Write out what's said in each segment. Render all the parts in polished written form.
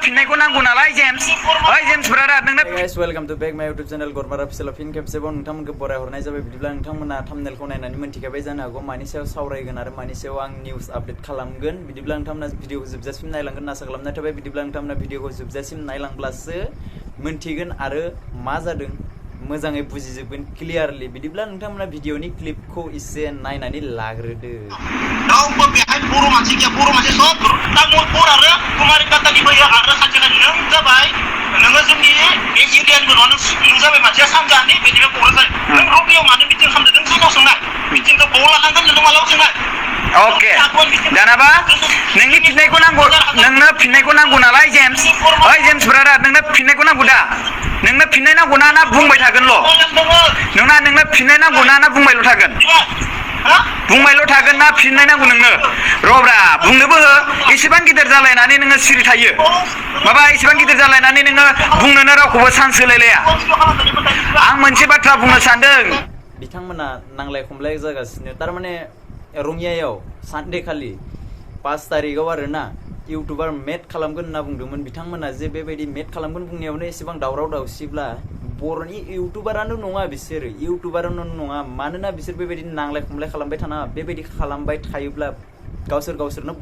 फिननायखौ नांगौ नालाय जेम्स ओइ जेम्स ब्रादार नोंनो गाइस वेलकाम टू बैक माय YouTube चैनल गोरमारा फिसल फिन खेबसेबाव नोंथांमोनखौ बराय हरनाय जाबाय बिदिब्ला नोंथांमोना थाम्बनेलखौ नायनानै मोनथिखाबाय जानो हागौ मानि सायाव सावरायगोन आरो मानि सायाव आं निउज आपडेट खालामगोन बिदिब्ला नोंथांमोना भिडिअखौ जोबजासिम नायलांगोन आसा खालामनाय थाबाय बिदिब्ला नोंथांमोना भिडिअखौ जोबजासिम नायलांब्लासो मोनथिगोन आरो मा जादों मोजाङै बुजिजोबगोन क्लियारलि बिदिब्ला नोंथांमोना भिडिअनि क्लिपखौ एसे नायनानै लाग्रोदो रावबो बेहाय बर' मानसि गैया बर' मानसि सब तामुलपुर आरो कुमारि काटानि फैयो आरो सानसेखालि नों जाबाय नोङो जोंनि बे एरियानिबो नङा नों जाबाय मानसिया सानजानि बेनिफ्राय क'क्राझार नों रबियाव मानो मिटिं खालामदों नों सानाव सोंनाय मिटिंखौ बाव लाखांगोन नों मालाबा सोंनाय ओके दानाबा नोंनि फिननायखौ नांगौ नोंनो फिननायखौ नांगौ नालाय जेम्स ओइ जेम्स ब्रादार नोंनो फिननायखौ नांगौ दा नोंनो फिननाय नांगौ ना बुंबाय थागोनल' नोंनो फिननाय नांगौ ना बुंबायल' थागोन बुंबायल' थागोन ना फिननाय नांगौ नोंनो रब्रा बुंनोबो हो एसेबां गिदिर जालायनानै नोङो सिरि थायो माबा एसेबां गिदिर जालायनानै नोङो बुंनोनो रावखौबो चान्स होलायलाया आं मोनसे बाथ्रा बुंनो सानदों बिथांमोना नांलाय खमलाय जागासिनो तारमाने रङियायाव सानडे खालि 5 तारिखाव आरोना इउटुबार मेट खालामगोन होनना बुंदोंमोन बिथांमोना जे बेबायदि मेट खालामगोन बुंनायावनो एसेबां दावराव दावसिब्ला बर'नि इउटुबारानो नङा बिसोरो इउटुबारानो नङा मानोना बिसोर बेबायदि नांलाय खमलाय खालामबाय थानाङा बेबायदि खालामबाय थायोब्ला गावसोरनो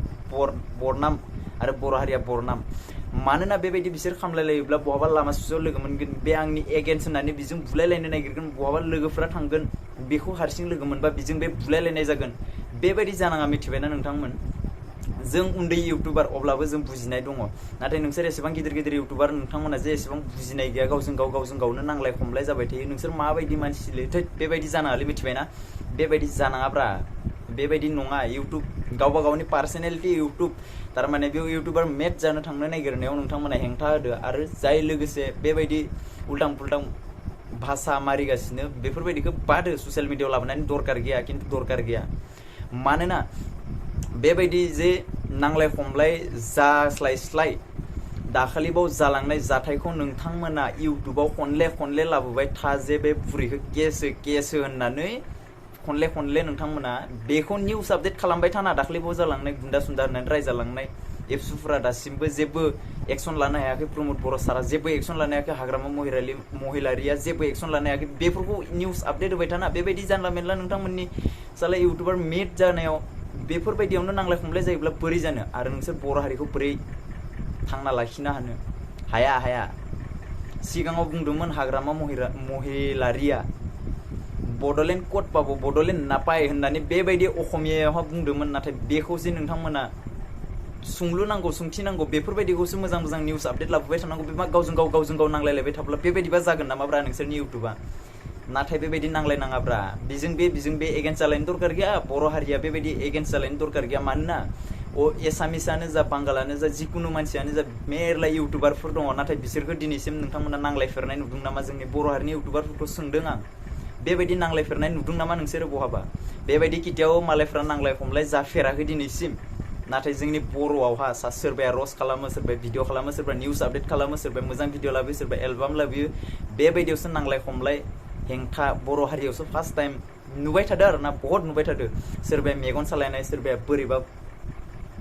बरनाम आरो बर' हारिया बरनाम मानोना बेबायदि बिसोर खामलायलायोब्ला बहाबा लामा ससेयाव लोगो मोनगोन बे आंनि एगेन्स्ट होननानै बिजों बुलायलायनो नागिरगोन बहाबा लोगोफोरा थांगोन बेखौ हारसिं लोगो मोनबा बिजों बे बुलायलायनाय जागोन बेबायदि जानाङा मिथिबायना नोंथांमोन जों उन्दै इउटुबार अब्लाबो जों बुजिनाय दङ नाथाय नोंसोर एसेबां गिदिर इउटुबार नोंथांमोना जे एसेबां बुजिनाय गैया गावजों गावनो नांलाय खमलाय जाबाय थायो नोंसोर माबायदि मानसिलै थै बेबायदि जानाङालै मिथिबायना बेबायदि जानाङाब्रा बेबायदि नङा इउटुब गावबा गावनि पार्सनेलिटि इउटुब तारमाने बे इउटुबार मेट जानो थांनो नागिरनायाव नोंथांमोना हेंथा होदो आरो जाय लोगोसे बेबायदि उल्टां पुल्टां भाषा मारिगासिनो बेफोरबायदिखौ बादो ससियेल मिडियायाव लाबोनानै दरकार गैया खिन्थु दरकार गैया मानोना बेबायदि जे नांलाय खमलाय जास्लायस्लाय दाखालिबाव जालांनाय जाथायखौ नोंथांमोना इउटुबाव खनले लाबोबाय था जे बे बुरैखौ केसो होननानै खनले नोंथांमोना बेखौ निउस आपडेट खालामबाय थाना दाखालिबाव जालांनाय गुन्दा सुन्दा होननानै रायजालांनाय एबसुफोरा दासिमबो जेबो एक्सन लानो हायाखै प्रमद बर' सारा जेबो एक्सन लानो हायाखै हाग्रामा महिलारिया जेबो एक्सन लानो हायाखै बेफोरखौ निउस आपडेट होबाय थाना बेबायदि जानला मेनला नोंथांमोननि साला इउटुबार मेट जानायाव बेफोरबायदियावनो नांलाय खमलाय जायोब्ला बोरै जानो आरो नोंसोर बर' हारिखौ बोरै थांना लाखिनो हाया सिगाङाव बुंदोंमोन हाग्रामा महिलारिया बड'लेण्ड कड पाबो बड'लेण्ड नापाय होननानै बेबायदि असमियायावहा बुंदोंमोन नाथाय बेखौ जे नोंथांमोना सोंथि नांगौ बेफोरबायदिखौसो मोजां निउस आपडेट लाबोबाय थानांगौ बे मा गावजों गाव नांलायलायबाय थाब्ला बेबायदिबा जागोन नामाब्रा नोंसोरनि इउटुबा नाथाय बेबायदि नांलायनाङाब्रा बेजों बे एगेन्स्ट जालायनो दरकार गैया बर' हारिया बेबायदि एगेन्स्ट जालायनो दरकार गैया मानोना एसामिसानो जा बांगालानो जा जिकुनु मानसियानो जा मेरला इउटुबारफोर दङ नाथाय बिसोरखौ दिनैसिम नोंथांमोना नांलायफेरनाय नुदों नामा जोंनि बर' हारिनि इउटुबारफोरखौ सोंदों आं बेबायदि नांलायफेरनाय नुदों नामा नोंसोरो बहाबा बेबायदि खिथियाव मालायफ्रा नांलाय खमलाय जाफेराखै दिनैसिम नाथाय जोंनि बर'आवहा सोरबाया रस खालामो सोरबाया भिडिअ खालामो सोरबा निउस आपडेट खालामो सोरबाया मोजां भिडिअ लाबोयो सोरबा एलबाम लाबोयो बेबायदियावसो नांलाय खमलाय हेंथा बर' हारियावसो फार्स्ट टाइम नुबाय थादों आरोना बहुत नुबाय थादों सोरबाया मेगन सालायनाय सोरबाया बोरैबा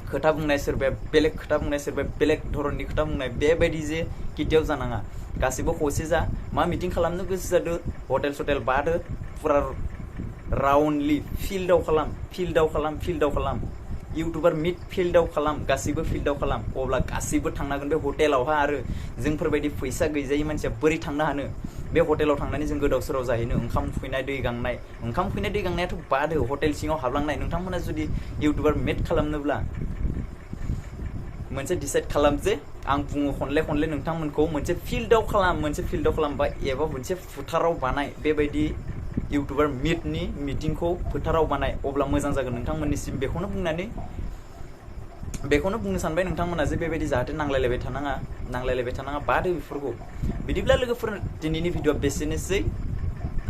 खोथा बुंनाय सोरबाया बेलेग खोथा बुंनाय सोरबाया बेलेग धरननि खोथा बुंनाय बेबायदि जे खिथियाव जानाङा गासिबो खौसे जा मा मिटिं खालामनो गोसो जादों हटेल सटेल बादो फुरा राउन्डलि फिल्डआव खालाम इउटुबार मिट फिल्डआव खालाम गासिबो फिल्डआव खालाम अब्ला गासिबो थांनांगोन बे हटेलावहा आरो जोंफोरबायदि फैसा गैजायै मानसिया बोरै थांनो हानो बे हटेलाव थांनानै जों गोदाव सोराव जाहैनो ओंखाम उखैनाय दै गांनायाथ' बादो हटेल सिङाव हाबलांनाय नोंथांमोना जुदि इउटुबार मेट खालामनोब्ला मोनसे डिसाइड खालाम जे आं बुङो खनले नोंथांमोनखौ मोनसे फिल्डआव खालाम बा एबा मोनसे फोथाराव बानाय बेबायदि इउटुबार मिटनि मिटिंखौ फोथाराव बानाय अब्ला मोजां जागोन नोंथांमोननिसिम बेखौनो बुंनो सानबाय नोंथांमोना जे बेबायदि जाहाथे नांलायलायबाय थानाङा बादो बेफोरखौ बिदिब्ला लोगोफोर दिनैनि भिडिअआ बेसेनोसै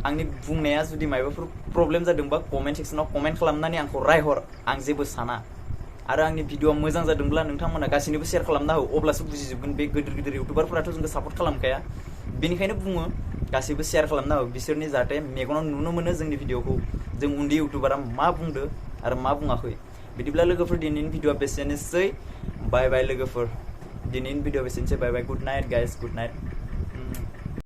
आंनि बुंनाया जुदि माबाफोर प्रब्लेम जादोंबा कमेन्ट सेक्सनाव कमेन्ट खालामनानै आंखौ रायहर आं जेबो साना आरो आंनि भिडिअआ मोजां जादोंब्ला नोंथांमोना गासैनोबो शेयार खालामना हो अब्लासो बुजिजोबगोन बे गिदिर इउटुबारफोराथ' जोंखौ सापर्ट खालामखाया बेनिखायनो बुङो गासैबो शेयार खालामना हो बिसोरनि जाहाथे मेगनाव नुनो मोनो जोंनि भिडिअखौ जों उन्दै इउटुबारा मा बुंदो आरो मा बुङाखै बिदिब्ला लोगोफोर दिनैनि भिडिअआ बेसेनोसै बाय लोगोफोर दिनैनि भिडिअ बेसेनोसै bye bye good night guys good night